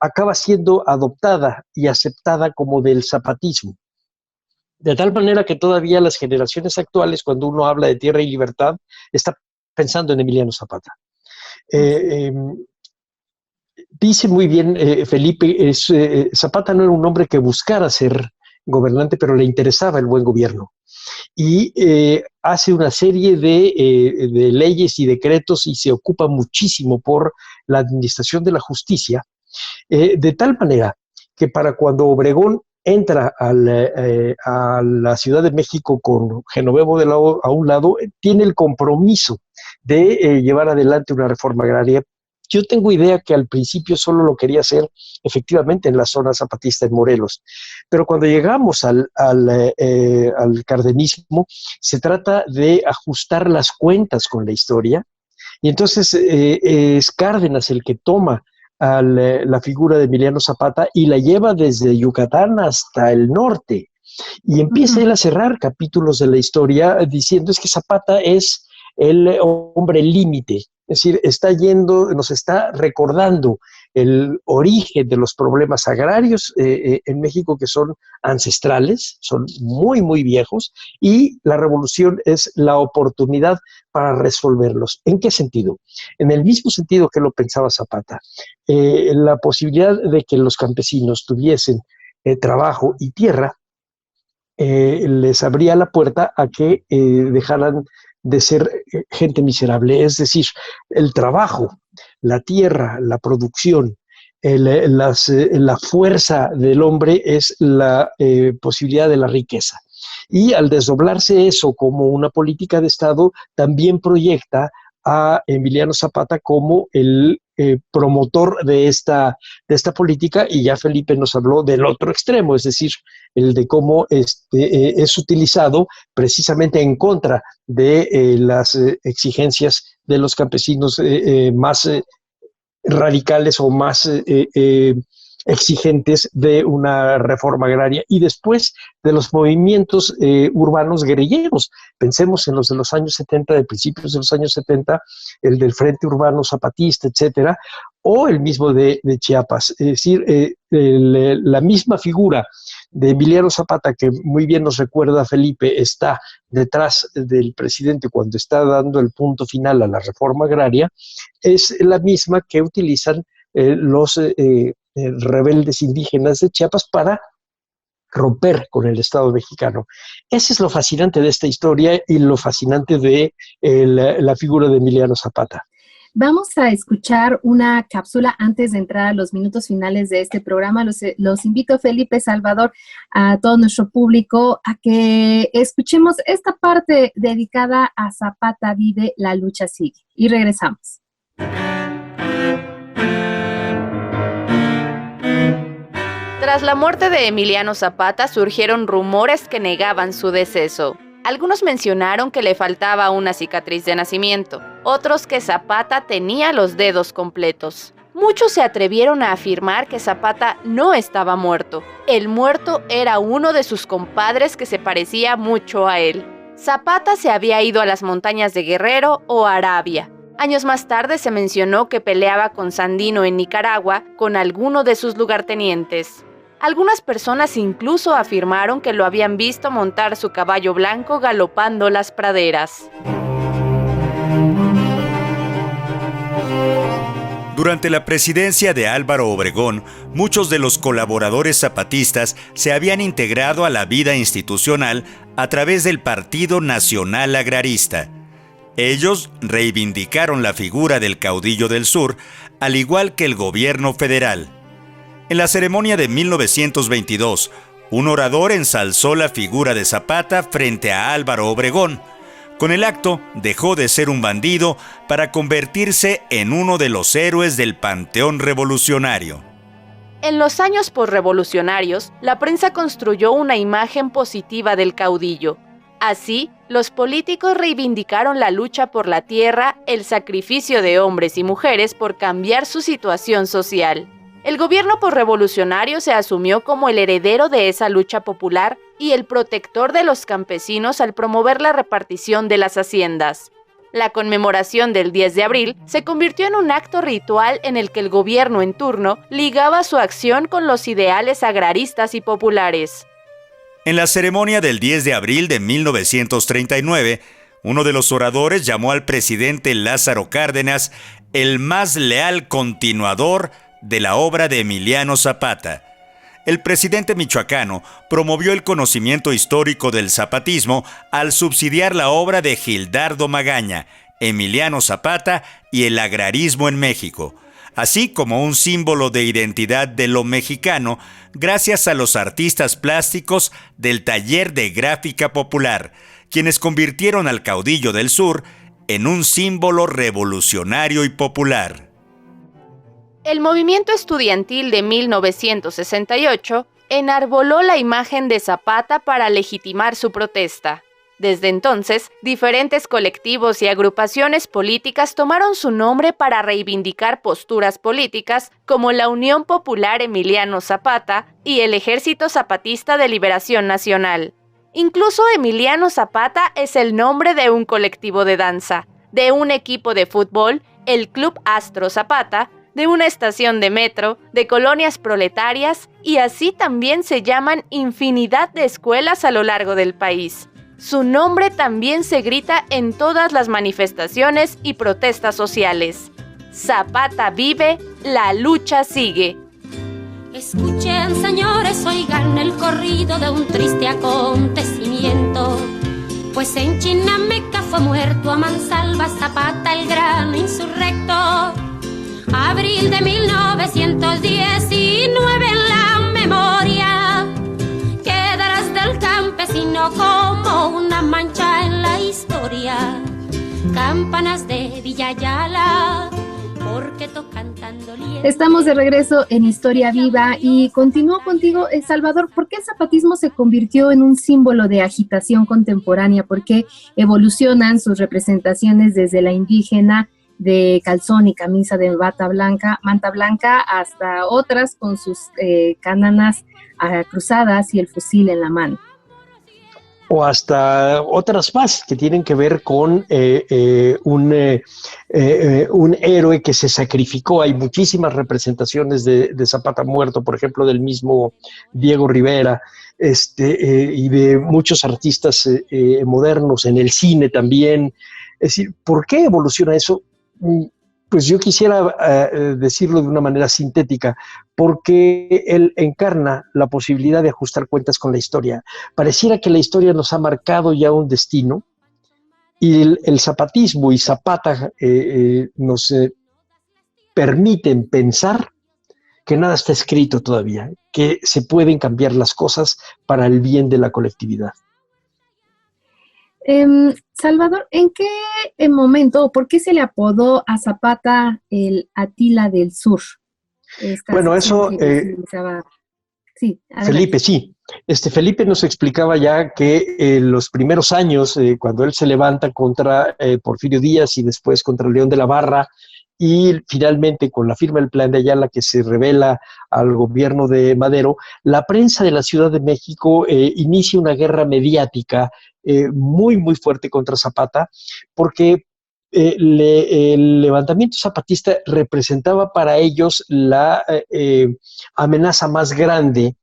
acaba siendo adoptada y aceptada como del zapatismo. De tal manera que todavía las generaciones actuales, cuando uno habla de tierra y libertad, está pensando en Emiliano Zapata. Dice muy bien Felipe, Zapata no era un hombre que buscara ser gobernante, pero le interesaba el buen gobierno. Y hace una serie de leyes y decretos y se ocupa muchísimo por la administración de la justicia, de tal manera que para cuando Obregón entra a la Ciudad de México con Genovevo a un lado, tiene el compromiso de llevar adelante una reforma agraria. Yo tengo idea que al principio solo lo quería hacer efectivamente en la zona zapatista en Morelos, pero cuando llegamos al cardenismo, se trata de ajustar las cuentas con la historia, y entonces es Cárdenas el que toma la figura de Emiliano Zapata y la lleva desde Yucatán hasta el norte, y empieza él a cerrar capítulos de la historia diciendo es que Zapata es el hombre límite. Es decir, nos está recordando el origen de los problemas agrarios en México, que son ancestrales, son muy, muy viejos, y la revolución es la oportunidad para resolverlos. ¿En qué sentido? En el mismo sentido que lo pensaba Zapata, la posibilidad de que los campesinos tuviesen trabajo y tierra les abría la puerta a que dejaran de ser gente miserable, es decir, el trabajo, la tierra, la producción, la fuerza del hombre es la posibilidad de la riqueza. Y al desdoblarse eso como una política de Estado, también proyecta a Emiliano Zapata como el promotor de esta política, y ya Felipe nos habló del otro extremo, es decir, el de cómo es utilizado precisamente en contra de las exigencias de los campesinos más radicales o más exigentes de una reforma agraria, y después de los movimientos urbanos guerrilleros. Pensemos en los de los años 70, de principios de los años 70, el del Frente Urbano Zapatista, etcétera, o el mismo de Chiapas. Es decir, la misma figura de Emiliano Zapata, que muy bien nos recuerda Felipe, está detrás del presidente cuando está dando el punto final a la reforma agraria, es la misma que utilizan los rebeldes indígenas de Chiapas para romper con el Estado mexicano. Ese es lo fascinante de esta historia y lo fascinante de la figura de Emiliano Zapata. Vamos a escuchar una cápsula antes de entrar a los minutos finales de este programa. Los invito, Felipe, Salvador, a todo nuestro público a que escuchemos esta parte dedicada a Zapata vive, la lucha sigue. Y regresamos. Tras la muerte de Emiliano Zapata surgieron rumores que negaban su deceso. Algunos mencionaron que le faltaba una cicatriz de nacimiento, otros que Zapata tenía los dedos completos. Muchos se atrevieron a afirmar que Zapata no estaba muerto. El muerto era uno de sus compadres que se parecía mucho a él. Zapata se había ido a las montañas de Guerrero o Arabia. Años más tarde se mencionó que peleaba con Sandino en Nicaragua con alguno de sus lugartenientes. Algunas personas incluso afirmaron que lo habían visto montar su caballo blanco galopando las praderas. Durante la presidencia de Álvaro Obregón, muchos de los colaboradores zapatistas se habían integrado a la vida institucional a través del Partido Nacional Agrarista. Ellos reivindicaron la figura del caudillo del sur, al igual que el gobierno federal. En la ceremonia de 1922, un orador ensalzó la figura de Zapata frente a Álvaro Obregón. Con el acto, dejó de ser un bandido para convertirse en uno de los héroes del panteón revolucionario. En los años posrevolucionarios, la prensa construyó una imagen positiva del caudillo. Así, los políticos reivindicaron la lucha por la tierra, el sacrificio de hombres y mujeres por cambiar su situación social. El gobierno posrevolucionario se asumió como el heredero de esa lucha popular y el protector de los campesinos al promover la repartición de las haciendas. La conmemoración del 10 de abril se convirtió en un acto ritual en el que el gobierno en turno ligaba su acción con los ideales agraristas y populares. En la ceremonia del 10 de abril de 1939, uno de los oradores llamó al presidente Lázaro Cárdenas el más leal continuador de la obra de Emiliano Zapata. El presidente michoacano promovió el conocimiento histórico del zapatismo al subsidiar la obra de Gildardo Magaña, Emiliano Zapata y el agrarismo en México, así como un símbolo de identidad de lo mexicano gracias a los artistas plásticos del Taller de Gráfica Popular, quienes convirtieron al caudillo del sur en un símbolo revolucionario y popular. El movimiento estudiantil de 1968 enarboló la imagen de Zapata para legitimar su protesta. Desde entonces, diferentes colectivos y agrupaciones políticas tomaron su nombre para reivindicar posturas políticas como la Unión Popular Emiliano Zapata y el Ejército Zapatista de Liberación Nacional. Incluso Emiliano Zapata es el nombre de un colectivo de danza, de un equipo de fútbol, el Club Astro Zapata, de una estación de metro, de colonias proletarias, y así también se llaman infinidad de escuelas a lo largo del país. Su nombre también se grita en todas las manifestaciones y protestas sociales. Zapata vive, la lucha sigue. Escuchen, señores, oigan el corrido de un triste acontecimiento. Pues en Chinameca fue muerto a mansalva Zapata, el gran insurrecto. Abril de 1919 en la memoria quedarás del campesino como una mancha en la historia. Campanas de Villa Ayala, porque tocan tan doliente. Estamos de regreso en Historia Viva y continúo contigo, Salvador. ¿Por qué el zapatismo se convirtió en un símbolo de agitación contemporánea? ¿Por qué evolucionan sus representaciones desde la indígena de calzón y camisa de manta blanca, hasta otras con sus cananas cruzadas y el fusil en la mano? O hasta otras más que tienen que ver con un héroe que se sacrificó. Hay muchísimas representaciones de Zapata muerto, por ejemplo, del mismo Diego Rivera, y de muchos artistas modernos, en el cine también. Es decir, ¿por qué evoluciona eso? Pues yo quisiera decirlo de una manera sintética, porque él encarna la posibilidad de ajustar cuentas con la historia. Pareciera que la historia nos ha marcado ya un destino, y el zapatismo y Zapata nos permiten pensar que nada está escrito todavía, que se pueden cambiar las cosas para el bien de la colectividad. Salvador, ¿en qué momento o por qué se le apodó a Zapata el Atila del Sur? Bueno, eso... Sí, Felipe, sí. Felipe nos explicaba ya que los primeros años, cuando él se levanta contra Porfirio Díaz y después contra León de la Barra, y finalmente con la firma del Plan de Ayala que se revela al gobierno de Madero, la prensa de la Ciudad de México inicia una guerra mediática muy, muy fuerte contra Zapata, porque el levantamiento zapatista representaba para ellos la amenaza más grande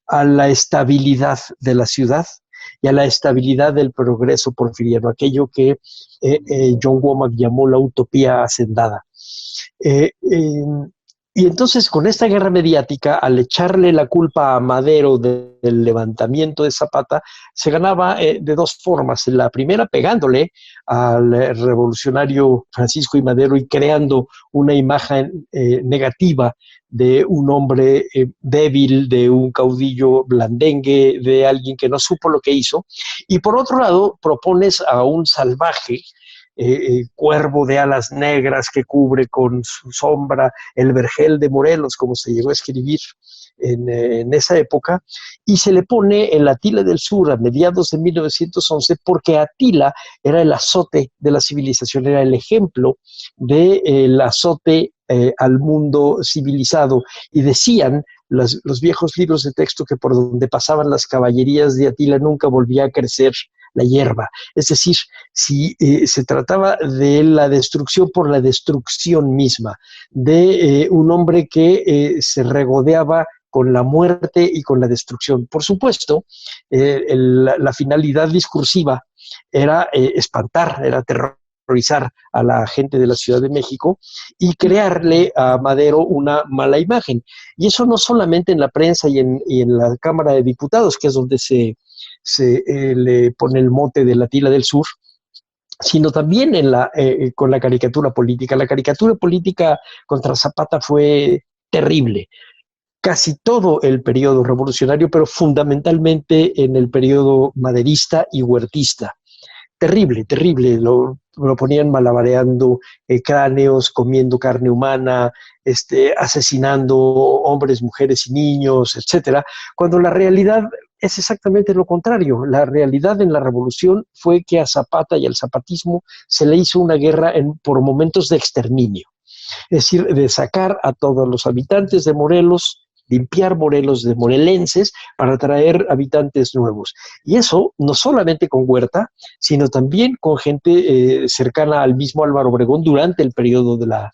a la estabilidad de la ciudad y a la estabilidad del progreso porfiriano, aquello que John Womack llamó la utopía hacendada. Y entonces con esta guerra mediática, al echarle la culpa a Madero del levantamiento de Zapata, se ganaba de dos formas. La primera, pegándole al revolucionario Francisco I. Madero y creando una imagen negativa de un hombre débil, de un caudillo blandengue, de alguien que no supo lo que hizo. Y por otro lado, propones a un salvaje, cuervo de alas negras que cubre con su sombra el vergel de Morelos, como se llegó a escribir en esa época, y se le pone el Atila del Sur a mediados de 1911, porque Atila era el azote de la civilización, era el ejemplo del azote al mundo civilizado, y decían los viejos libros de texto que por donde pasaban las caballerías de Atila nunca volvía a crecer la hierba. Es decir, si se trataba de la destrucción por la destrucción misma, de un hombre que se regodeaba con la muerte y con la destrucción. Por supuesto, la finalidad discursiva era espantar, era terrorizar a la gente de la Ciudad de México y crearle a Madero una mala imagen. Y eso no solamente en la prensa y en la Cámara de Diputados, que es donde se le pone el mote de la Atila del Sur, sino también con la caricatura política. La caricatura política contra Zapata fue terrible. Casi todo el periodo revolucionario, pero fundamentalmente en el periodo maderista y huertista. Terrible, terrible. Lo ponían malabareando cráneos, comiendo carne humana, asesinando hombres, mujeres y niños, etcétera, cuando la realidad es exactamente lo contrario. La realidad en la revolución fue que a Zapata y al zapatismo se le hizo una guerra por momentos de exterminio. Es decir, de sacar a todos los habitantes de Morelos, limpiar Morelos de morelenses para traer habitantes nuevos. Y eso no solamente con Huerta, sino también con gente cercana al mismo Álvaro Obregón durante el periodo de la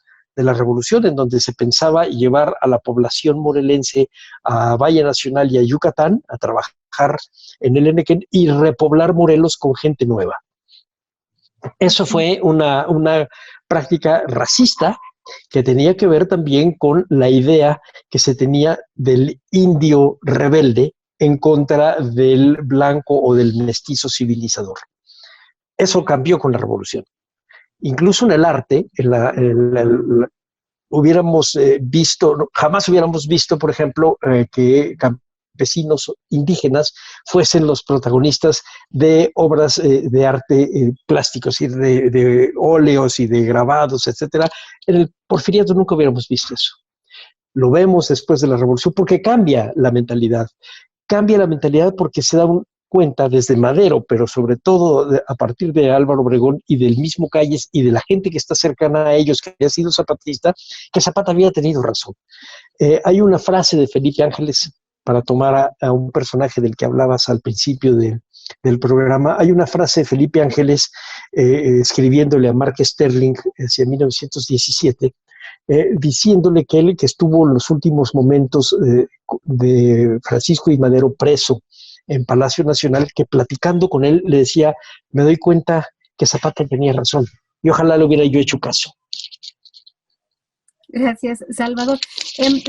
Revolución, en donde se pensaba llevar a la población morelense a Valle Nacional y a Yucatán a trabajar en el Enequén y repoblar Morelos con gente nueva. Eso fue una práctica racista que tenía que ver también con la idea que se tenía del indio rebelde en contra del blanco o del mestizo civilizador. Eso cambió con la revolución. Incluso en el arte, hubiéramos visto, jamás hubiéramos visto, por ejemplo, que campesinos indígenas fuesen los protagonistas de obras de arte plástico, es decir, de óleos y de grabados, etcétera. En el porfiriato nunca hubiéramos visto eso. Lo vemos después de la revolución porque cambia la mentalidad. Cambia la mentalidad porque se da cuenta desde Madero, pero sobre todo a partir de Álvaro Obregón y del mismo Calles y de la gente que está cercana a ellos, que había sido zapatista, que Zapata había tenido razón. Hay una frase de Felipe Ángeles, para tomar a un personaje del que hablabas al principio del programa, hay una frase de Felipe Ángeles escribiéndole a Mark Sterling hacia 1917, diciéndole que él, que estuvo en los últimos momentos de Francisco I. Madero preso en Palacio Nacional, que platicando con él le decía, me doy cuenta que Zapata tenía razón y ojalá le hubiera yo hecho caso. Gracias, Salvador.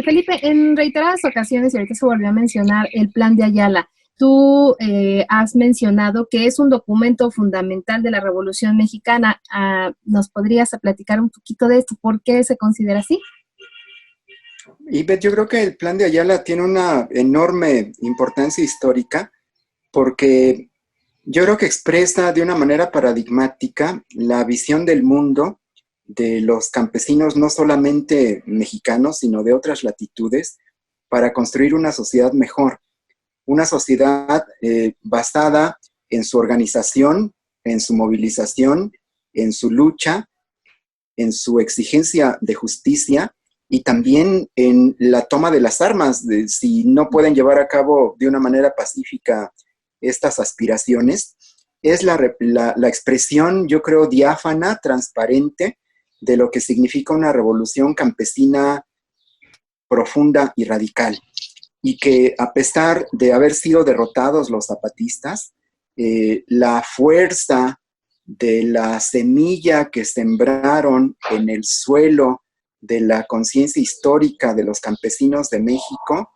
Felipe, en reiteradas ocasiones, y ahorita se volvió a mencionar el Plan de Ayala, tú has mencionado que es un documento fundamental de la Revolución Mexicana. ¿Nos podrías platicar un poquito de esto? ¿Por qué se considera así? Ivette, yo creo que el Plan de Ayala tiene una enorme importancia histórica porque yo creo que expresa de una manera paradigmática la visión del mundo de los campesinos, no solamente mexicanos, sino de otras latitudes, para construir una sociedad mejor. Una sociedad basada en su organización, en su movilización, en su lucha, en su exigencia de justicia y también en la toma de las armas. Si no pueden llevar a cabo de una manera pacífica estas aspiraciones, es la expresión, yo creo, diáfana, transparente, de lo que significa una revolución campesina profunda y radical. y que a pesar de haber sido derrotados los zapatistas, la fuerza de la semilla que sembraron en el suelo de la conciencia histórica de los campesinos de México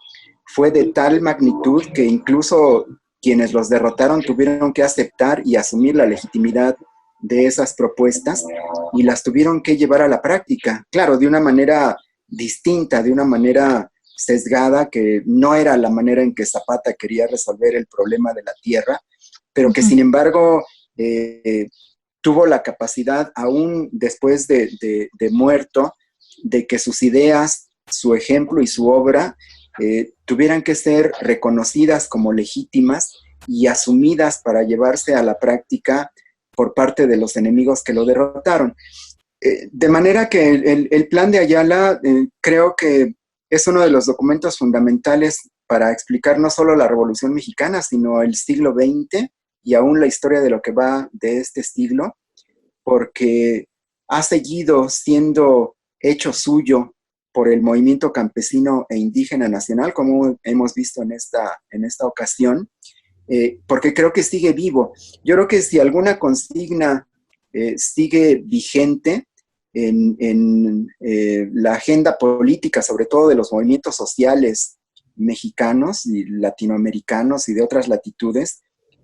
fue de tal magnitud que incluso quienes los derrotaron tuvieron que aceptar y asumir la legitimidad de esas propuestas y las tuvieron que llevar a la práctica. Claro, de una manera distinta, de una manera sesgada, que no era la manera en que Zapata quería resolver el problema de la tierra, pero que sin embargo tuvo la capacidad, aún después de muerto, de que sus ideas, su ejemplo y su obra tuvieran que ser reconocidas como legítimas y asumidas para llevarse a la práctica por parte de los enemigos que lo derrotaron. De manera que el Plan de Ayala creo que es uno de los documentos fundamentales para explicar no solo la Revolución Mexicana, sino el siglo XX y aún la historia de lo que va de este siglo, porque ha seguido siendo hecho suyo por el movimiento campesino e indígena nacional, como hemos visto en esta ocasión, porque creo que sigue vivo. Yo creo que si alguna consigna sigue vigente en la agenda política, sobre todo de los movimientos sociales mexicanos y latinoamericanos y de otras latitudes,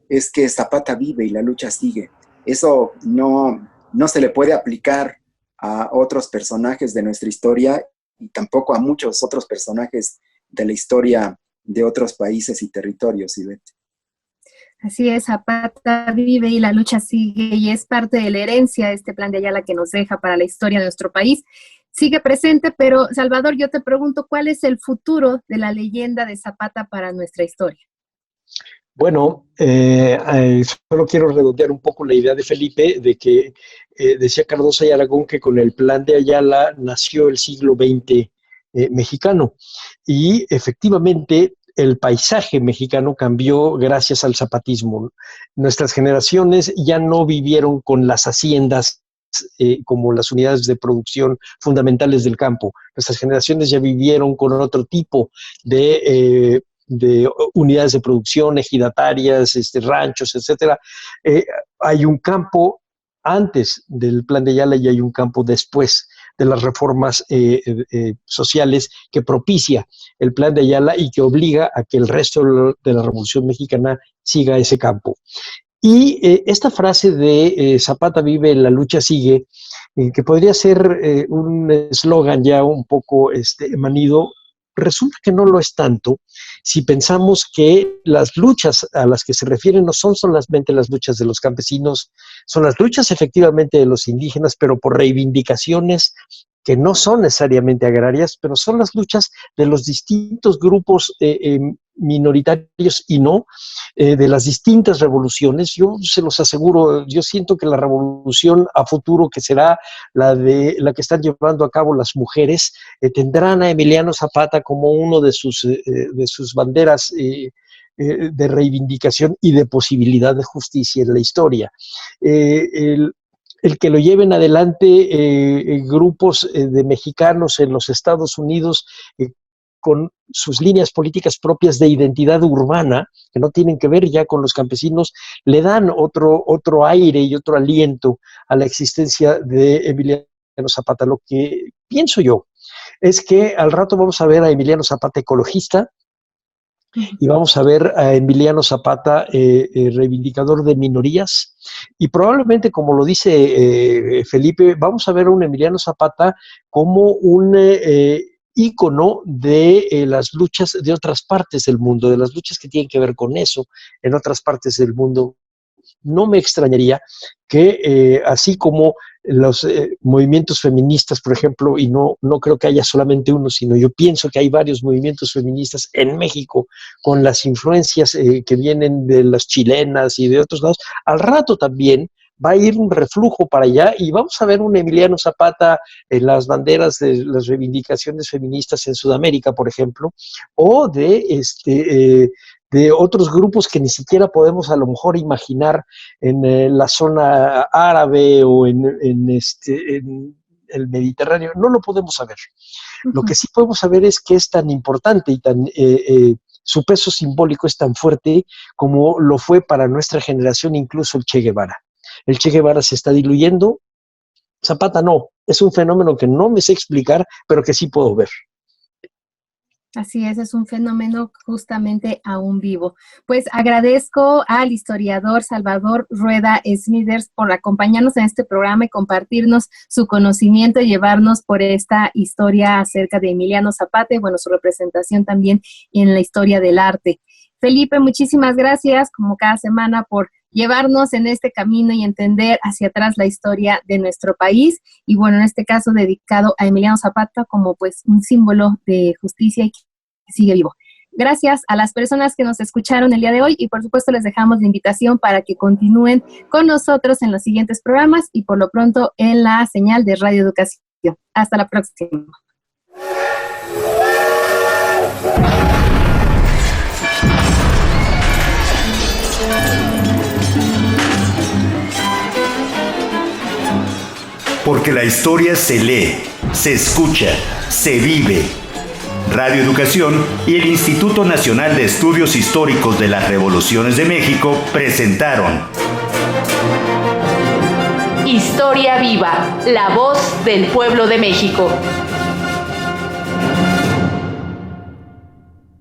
es que Zapata vive y la lucha sigue. Eso no se le puede aplicar a otros personajes de nuestra historia y tampoco a muchos otros personajes de la historia de otros países y territorios, Ivette. Así es, Zapata vive y la lucha sigue, y es parte de la herencia de este Plan de Ayala que nos deja para la historia de nuestro país. Sigue presente, pero Salvador, yo te pregunto, ¿cuál es el futuro de la leyenda de Zapata para nuestra historia? Bueno, solo quiero redondear un poco la idea de Felipe, de que decía Cardoso y Aragón que con el Plan de Ayala nació el siglo XX mexicano, y efectivamente el paisaje mexicano cambió gracias al zapatismo. Nuestras generaciones ya no vivieron con las haciendas como las unidades de producción fundamentales del campo. Nuestras generaciones ya vivieron con otro tipo de unidades de producción, ejidatarias, ranchos, etcétera. Hay un campo antes del Plan de Ayala y hay un campo después de las reformas sociales que propicia el Plan de Ayala y que obliga a que el resto de la Revolución Mexicana siga ese campo. Y esta frase de Zapata vive, la lucha sigue, que podría ser un eslogan ya un poco manido, resulta que no lo es tanto si pensamos que las luchas a las que se refieren no son solamente las luchas de los campesinos, son las luchas efectivamente de los indígenas, pero por reivindicaciones que no son necesariamente agrarias, pero son las luchas de los distintos grupos minoritarios y no, de las distintas revoluciones. Yo se los aseguro, yo siento que la revolución a futuro, que será la que están llevando a cabo las mujeres, tendrán a Emiliano Zapata como uno de sus banderas de reivindicación y de posibilidad de justicia en la historia. El que lo lleven adelante grupos de mexicanos en los Estados Unidos con sus líneas políticas propias de identidad urbana, que no tienen que ver ya con los campesinos, le dan otro aire y otro aliento a la existencia de Emiliano Zapata. Lo que pienso yo es que al rato vamos a ver a Emiliano Zapata ecologista, y vamos a ver a Emiliano Zapata reivindicador de minorías, y probablemente, como lo dice Felipe, vamos a ver a un Emiliano Zapata como un ícono de las luchas de otras partes del mundo, de las luchas que tienen que ver con eso en otras partes del mundo. No me extrañaría que así como los movimientos feministas, por ejemplo, y no creo que haya solamente uno, sino yo pienso que hay varios movimientos feministas en México con las influencias que vienen de las chilenas y de otros lados, al rato también va a ir un reflujo para allá y vamos a ver un Emiliano Zapata en las banderas de las reivindicaciones feministas en Sudamérica, por ejemplo, o de otros grupos que ni siquiera podemos a lo mejor imaginar en la zona árabe o en el Mediterráneo, no lo podemos saber. Lo que sí podemos saber es que es tan importante y su peso simbólico es tan fuerte como lo fue para nuestra generación incluso el Che Guevara. El Che Guevara se está diluyendo, Zapata no, es un fenómeno que no me sé explicar, pero que sí puedo ver. Así es un fenómeno justamente aún vivo. Pues agradezco al historiador Salvador Rueda Smithers por acompañarnos en este programa y compartirnos su conocimiento y llevarnos por esta historia acerca de Emiliano Zapata y, bueno, su representación también en la historia del arte. Felipe, muchísimas gracias, como cada semana, por llevarnos en este camino y entender hacia atrás la historia de nuestro país. Y bueno, en este caso dedicado a Emiliano Zapata como pues un símbolo de justicia y que sigue vivo. Gracias a las personas que nos escucharon el día de hoy y por supuesto les dejamos la invitación para que continúen con nosotros en los siguientes programas y por lo pronto en la señal de Radio Educación. Hasta la próxima. Porque la historia se lee, se escucha, se vive. Radio Educación y el Instituto Nacional de Estudios Históricos de las Revoluciones de México presentaron Historia Viva, la voz del pueblo de México.